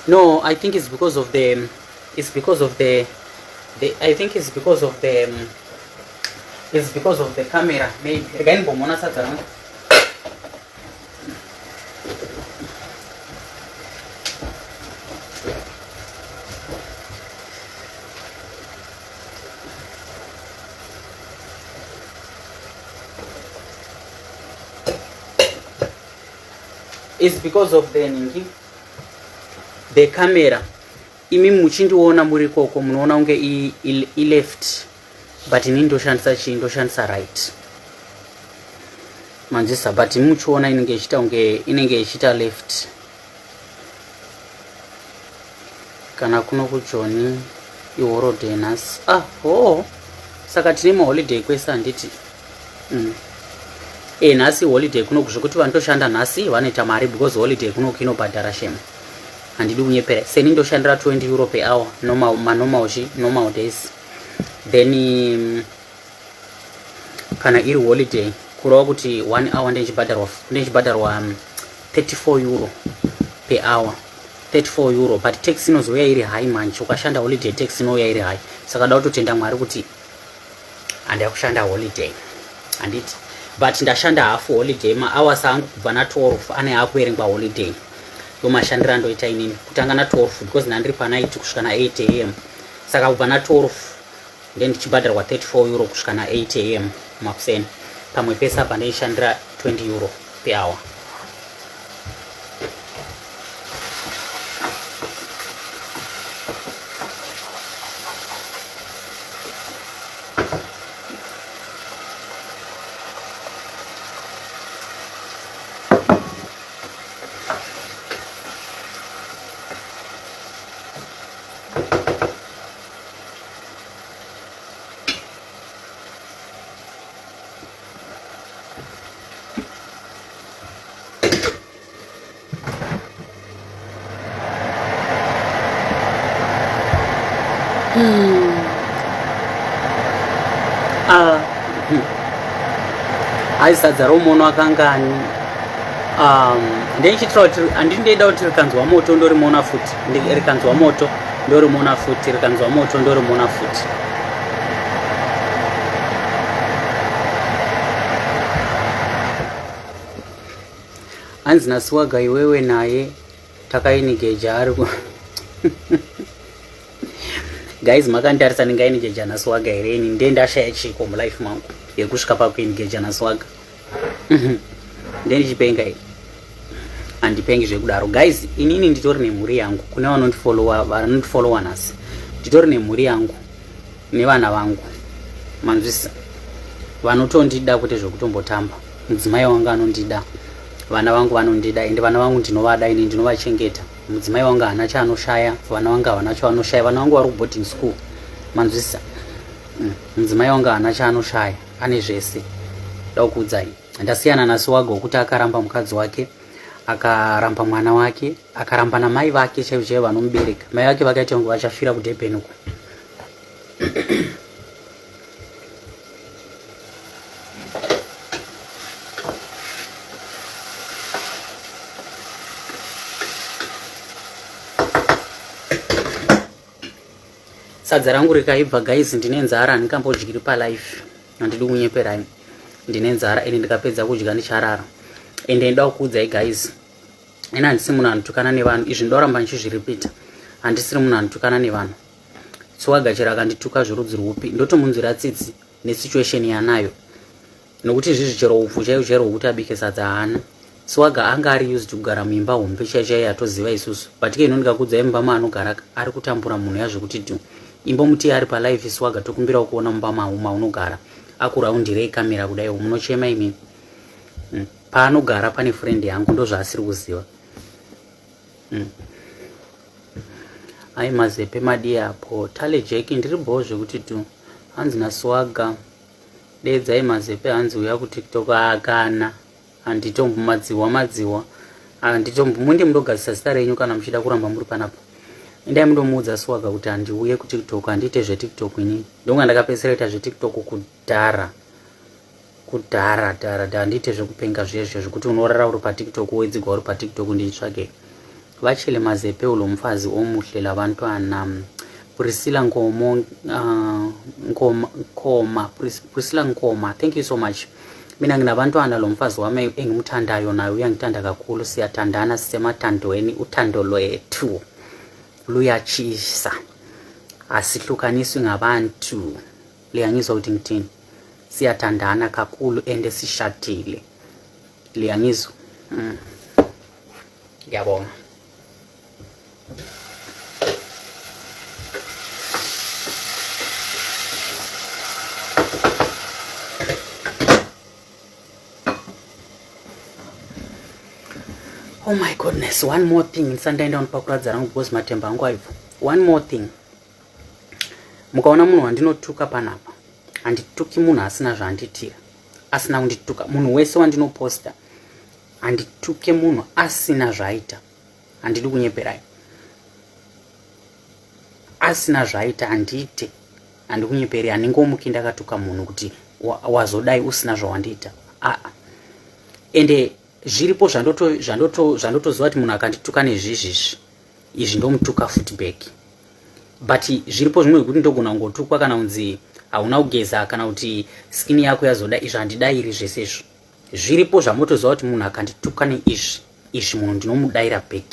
No, I think it's because of the camera. Maybe again bomona satara. It's because of the camera. Imi muchindiona muri koko munoona unge I left, but ini ndoshandisa right. Manzisa, but muchiona inenge ichita left. Kana kuno kujoni iholiday nhasi. Saka tine holiday kwese handiti. Nhasi holiday kuno zvekuti vanotoshanda nhasi vanoita mari because holiday kuno inobhadhara shame. Handidi kunyepera. Seni ndoshandira 20 euro per hour normal days. Then kana iri holiday kurava kuti 1 hour ndechibhadharwa 34 euro per hour. 34 euro, but tax inozouya iri high manchi. Ukashanda holiday tax inouya iri high. Saka da kutotenda Mwari kuti handida kushanda holiday. Handiti. But ndashanda half holiday, ma hours angu kubva na12 ane akuverengwa holiday. Yomashandira ndoita inini kutanga na12 because nandiri panight kusvika na8 am. Saka kubva na12 ndichibhadharwa 34 euro kusvika na8 am makuseni. Pamwe pesa apa ndaishandira 20 euro per hour. Aisadza romono akangani. Ndechitira kuti handindoda kuti rikanzwa moto ndorimona futi. Rikanzwa moto ndorimona futi. Rikanzwa moto ndorimona futi. Hanzi naSwaga iwewe naye takainigeja ari guys, makantarisa ndingainigeja naSwaga here ini ndendashaya chiko mulife mangu yekusvika pakuinigeja naSwaga. Ndenichipenga here handipengi zvekudaro. Guys, inini nditori nemhuri yangu. Kune vanondifollowa nhasi, nditori nemhuri yangu nevana vangu, manzvisa, vanotondida kuti zvekutombotamba. Mudzimai wangu anondida, vana vangu vanondida, ende vana vangu ndinovada, ini ndinovachengeta. Mudzimai wangu hana chaanoshaya, vana vangu havana chaanoshaya. Vana vangu vari kuboarding school, manzvisa. Mudzimai wangu hana chaanoshaya, ane zvese. Ndakuudzai, ndasiyana naSwaga wekuti akaramba mukadzi wake, akaramba mwana wake, akaramba namai vake chaivo vanomubereka. Mai vake vakaita kunge vachafira kuDurban uko. Sadza rangu rikaibva guys, ndine nzara, handingambodyiri palife, handidi kunyeperai. Ndine nzara ende ndikapedza kudya ndicharara. Ende ndinoda kukuudzai guys, ina handisi munhu anotukana nevanhu. Izvi ndoramba ndichizviripita, handisiri munhu anotukana nevanhu. Swaga chero akandituka zvorudzi rwupi ndotomunzwira tsitsi nesituation yanayo, nokuti izvizvi chero upfu chaiwo hwokuti abike sadza haana. Swaga anga ari used kugara muimba hombe chaichai atoziva isusu, but ke ino ndikakuudzai mumba maanogara ari kutambura munhu yazvokuti tu imbo muti ari palife. Swaga tokumbira kuona mumba maunogara akuraundire kamera kudai munochema imi. Paanogara pane friend yangu, ndozvaasiri kuziva. Ai Mazepe madi apo tale Jeki ndiribowo zvekuti tu hanzi naSwaga dedzai Mazepe hanzi uya kuTikTok akana handitombomadziwa handitombomundi mundogadzisa zita renyu kana muchida kuramba muri panapo. Endai mundomuudza Swaga kuti handiuye kuTikTok, handiite zveTikTok inini. Ndonga ndakapedzisira kuita zveTikTok kudhara handiite zvekupenga zvezvo zvekuti unorara uri paTikTok woidzigwa uri paTikTok ndichitsvake. Vachele Mazepe ulo mfazi omuhle labantwana. Priscilla Nkoma, thank you so much. Mina nginabantwana lo mfazi wami engimthandayo naye uyangithanda kakhulu, siyathandana sisemathandweni, uthando lwethu luyatshisa, asihlukaniswi ngabantu. Liyangizwa ukuthi ngithini? Siyathandana kakhulu ende sishadile. Liyangizwa? Ngiyabonga. Oh my goodness, one more thing. Nsandaenda unopakuradza rangu because matemba angu aivo. One more thing. Mukaona munhu wandinotuka panapa, handituki munhu asina zvaanditira, asina kundituka. Munhu wese wandinoposta handituke munhu asina zvaita. Handidi kunyeperai. Asina zvaita handiite. Handikunyeperei, handingomuki ndakatuka munhu kuti wazodai usina zvawandiita. Ende zviripo zvandotoziva kuti munhu akandituka nezvizvizvi, izvi ndomutuka footback. But zviripo zvimwe zvekuti ndogona kungotukwa kana kunzi hauna kugeza kana kuti skin yako yazoda, izvi handidayiri zvese izvo. Zviripo zvamotoziva kuti munhu akandituka neizvi munhu ndinomudaira back.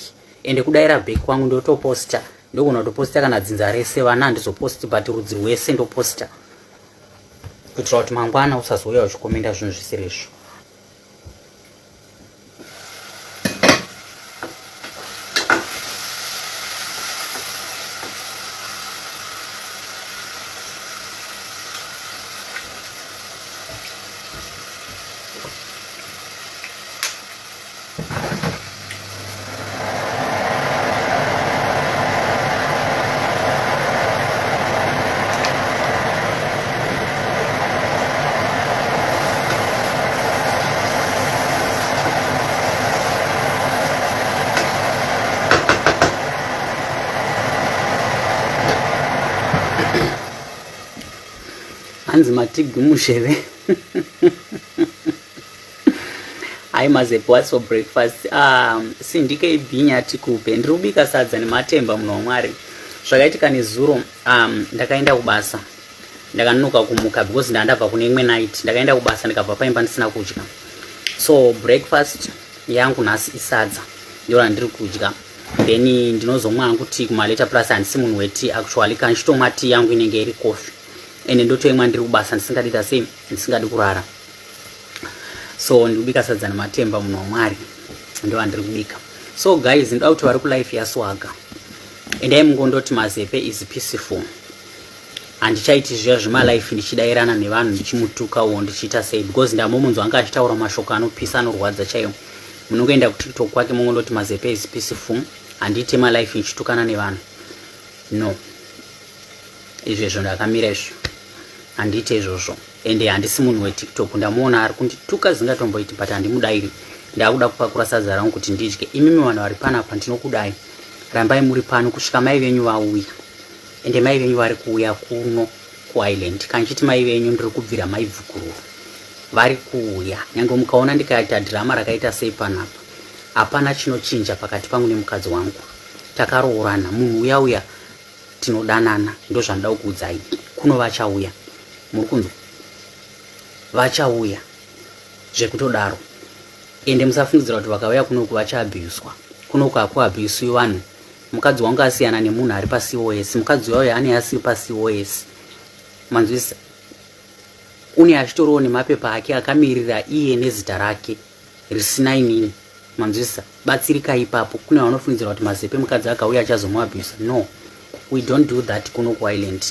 Ende kudaira back kwangu ndotoposta, ndogona kutoposta kana dzinza rese, vana handizoposti but rudzi rwese ndoposta, kuitira kuti mangwana usazouya uchikomenda zvinhu zvisiri izvo. Hanzi matigi musheve. Hai Mazepe, what's for breakfast? Sindike ibinya tikupe. Ndirubika sadza nematemba munhu waMwari. Zvakaitika nezuro, ndakaenda kubasa. Ndakanonoka kumuka because ndandabva kune imwe night. Ndakaenda kubasa ndikabva paimba ndisina kudya. So breakfast yangu nhasi isadza. Ndiro ndiri kudya. Then ndinozomwa hangu tea kumaleta plus handisi munhu wetea actually, kana chitomwa tea yangu inenge iri coffee. Ende ndotoimwa ndiri kubasa ndisingadita sei, ndisingadi kurara. So ndikubika sadza nematemba munhu waMwari, ndo andiri kubika. So guys, ndoda kuti vari kulife yaSwaga, endai mungondoti Mazepe is peaceful. Handichaiti zviya zvemalife ndichidairana nevanhu ndichimutukawo ndichiita sei, because ndamomunzwa anga achitaura mashoko anopisa anorwadza chaiwo. Munongoenda kuTikTok kwake mungondoti Mazepe is peaceful. Handiite malife ndichitukana nevanhu, no. Izvezvo ndakamira izvo, handiite izvozvo. Ende handisi munhu weTikTok. Ndamuona ari kundituka zingatomboiti but handimudairi. Ndakuda kupakura sadza rangu kuti ndidye. Imimi vanhu vari panapa ndinokudai. Rambai muri pano kusvika mai venyu vauya. Ende mai venyu vari kuuya kuno kuIsland. Kanchiti mai venyu ndiri kubvira mai Bvukururu. Vari kuuya. Nyange mukaona ndikaita drama rakaita sei panapa, hapana chinochinja pakati pangu nemukadzi wangu. Takaroorana. Munhu uya tinodanana. Ndozvandida kukuudzai. Kuno vachauya. Muri kunzwa? Vachauya zvekutodaro. Ende musafungidzira kuti vakauya kunoku vachaabhiyuswa. Kunoku hakuabhiyuswi vanhu. Mukadzi wangu asiyana nemunhu ari paCOS. Mukadzi wayo ane asiri paCOS. Manzwisa? Une achitoriwo nemapepa ake akamirira iye nezita rake risina inini. Manzwisa? Batsirika ipapo. Kune vanofungidzira kuti Mazepe mukadzi akauya achazomuabhiyusa. No. We don't do that kuno kuIsland.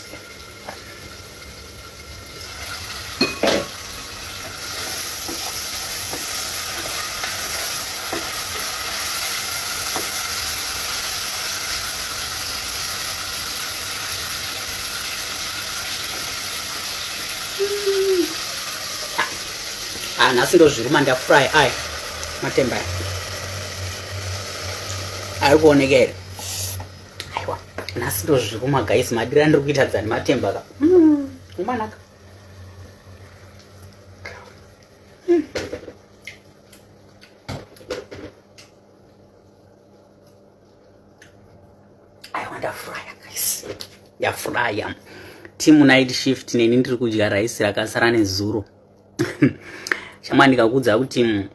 Nhasi ndozviruma ndafry. matemba ari kuoneka here. Aiwa, nhasi ndo zviri kumagaisi madira ndiri kuita dzani matemba ka umanaka. Aiwa, ndafuraya guys, ndafuraya. Team night shift neni ndiri kudya raisi rakasara nezuro. Shamwa ndikakudza kuti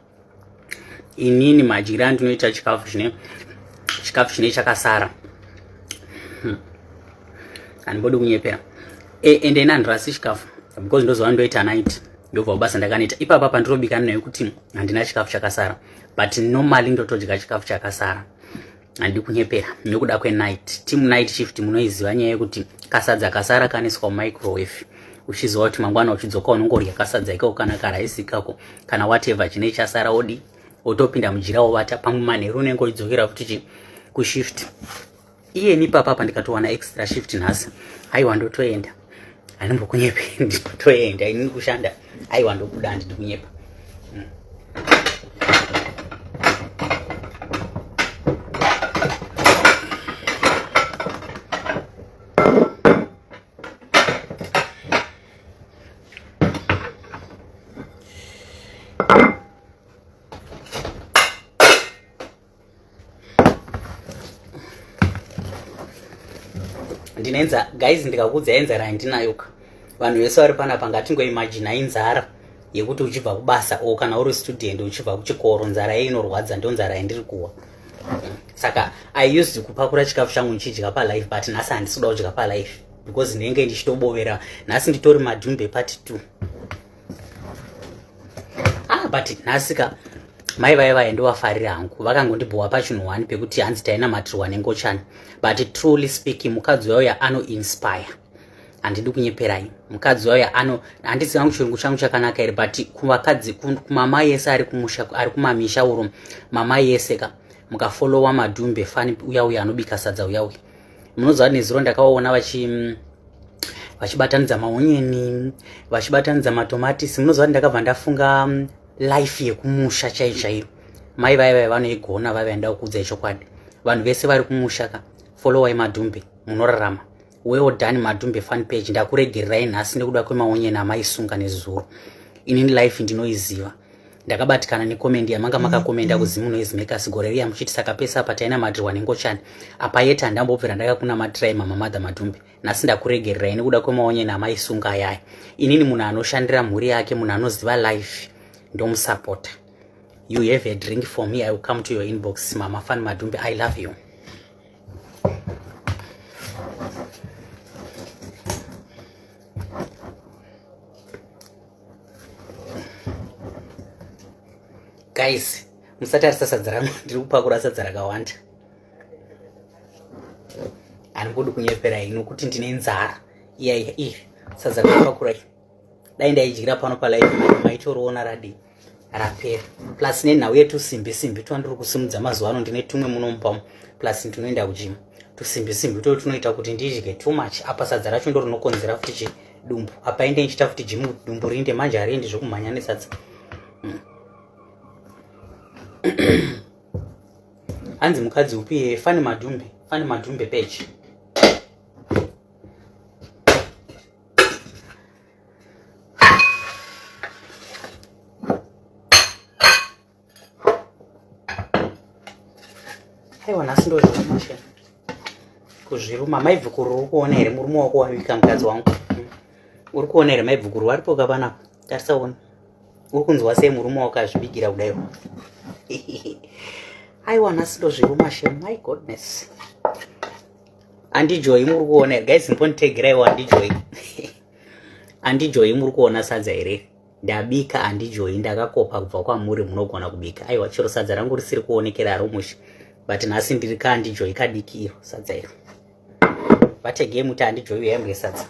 inini madyiro andinoita chikafu chine chakasara. Handibodi kunyepera. Ende ina ndirasi chikafu because ndozva ndoita night. Ndobva kubasa ndakanoita. Ipapa pandirobika nayo kuti handina chikafu chakasara. But normally ndotodya chikafu chakasara. Handi kunyepera nekuda kwe-night. Team night shift munoiziva nyaya yekuti kasadza kasara kaniswa microwave. Uchiziva kuti mangwana uchidzoka unongorya kasadza ikako kana karaisi ikako kana whatever chine chasara odi otopinda mujira wovata pamwe manheru unenge uchidzokera futi kushift. Iye nipapa ndikatowana extra shift nhasi. Aiwa, ndotoenda. Handimbokunyepera, ndinotoenda inini kushanda. Aiwa, ndobuda handidi kunyepa. Ndinenza guys, ndikakudza enzara handinayoka. Vanhu vese vari panapa ngatingoimagina inzara yekuti uchibva kubasa o kana uri student uchibva kuchikoro nzara yeye inorwadza, ndo nzara yandiri kuwa. Saka I used kupakura chikafu changu ndichidya palife, but nhasi handisi kuda kudya palife because ndinenge ndichitobovera. Nhasi nditori madhumbe part 2. But nhasi ka mai vaiva ndovafarira hangu vakangondibhuwa pachinhu 1 pekuti hanzi tainamatirwa nengochani. But truly speaking, mukadzi wauya inspire. Handidi kunyeperai. Mukadzi wauya handiziva kuchirungu changu chakanaka here, but kuvakadzi kumamai yese ari kumamisha uro mamai yese ka mukafollowa madhumbe fani uya anobika sadza uya. Munoziva nezuro ndakaona vachibatanidza maonyeni, vachibatanidza matomatisi. Munoziva ndakabva ndafunga life yekumusha chaiyo. Mai vaiva vanoigona vavaenda kukudza chokwadi. Vanhu vese vari kumusha ka followai madhumbe munorarama. Well done madhumbe fan page. Ndakuregererai nhasi nekuda kwemaonyeni amaisunga nezuro. Inini life ndinoiziva. Ndakabatikana nekomend yamanga makakomenda kuzi munoizimakers gore riya muchiti saka pesa apa tainamatirwa nengochani. Apa yeti handambobvira ndakakunamatirai mama madha madhumbe. Nhasi ndakuregererai nekuda kwemaonyeni amaisunga ayaya. Inini munhu anoshandira mhuri yake, munhu anoziva life, ndomusupporta. You have a drink for me, I will come to your inbox. Mama Fan Madhumbe, I love you. Guys, musatarisa sadza rangu ndiri kupakura sadza rakawanda. Handibodi kunyeperai nokuti ndine nzara. Iya sadza rakapakura dai ndaidyira pano palive maitoroona radi rapera. Plus nenhau yetu simbi twandiri kusimudza mazuva ano ndine tumwe munomupamu. Plus ndinoenda kujima. Tusimbi tunoita kuti ndidye too much. Apa sadza racho ndo rinokonzera futi dumbu. Apa ende ndichita futi jimu dumbu rinde manje hariendi zvokumhanya nesadza. Hanzi mukadzi upi Fani Madhumbe page. Aiwa, nhasi ndozvimasha kuzviruma. Maibvukuru uri kuona here murume wako wavika mukadzi wangu? Uri kuona here maibvukuru varipo kapanapa? Tarisaona. Uri kunzwa sei murume wako azvibigira kudaiwo? Aiwa, nhasi ndozvirumasha. My goodness. Andijoyi muri kuona here guys, mbonitegeraiwo andijoyi. Andijoyi muri kuona sadza here? Ndabika andijoyi, ndakakopa kubva kwamuri munogona kubika. Aiwa, chero sadza rangu risiri kuonekera romusha. But nhasi ndiri kandijoyi kadiki iro sadza iro. Vatege muti andijoyi uyambwe sadza.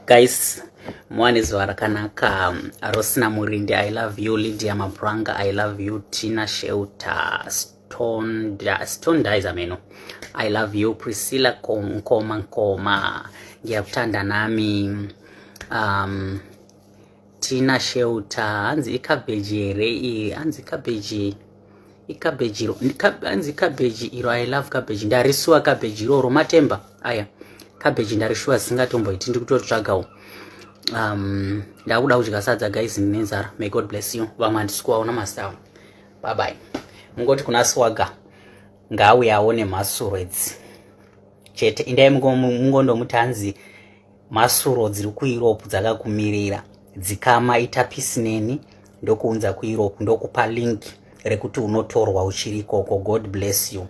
Guys, muwane zuva rakanaka. Rosina Murindi, I love you. Lydia Mabranga, I love you. Tina Shelter, Stone Dies Ameno, I love you. Priscilla Nkoma, ngiyakutanda nami. Tina Shelter, hanzi ikabeji here, hanzi ikabeji iro, I love cabbage. Ndarisuwa cabbage iro matemba. Aya, cabbage ndarishuwa singatomboiti ndikutotsvagawo. Ndakuda kudya sadza guys nenzara. May God bless you. Vamwe handisikuwaona masawa. Bye bye. Mungoti kuna Swaga ngauye aone masuro idzi chete. Indai mungondomuti hanzi masuro dziri kuEurope dzakakumirira dzikamaita pisineni ndokuunza kuEurope, ndokupa link rekuti unotorwa uchiri ikoko. God bless you.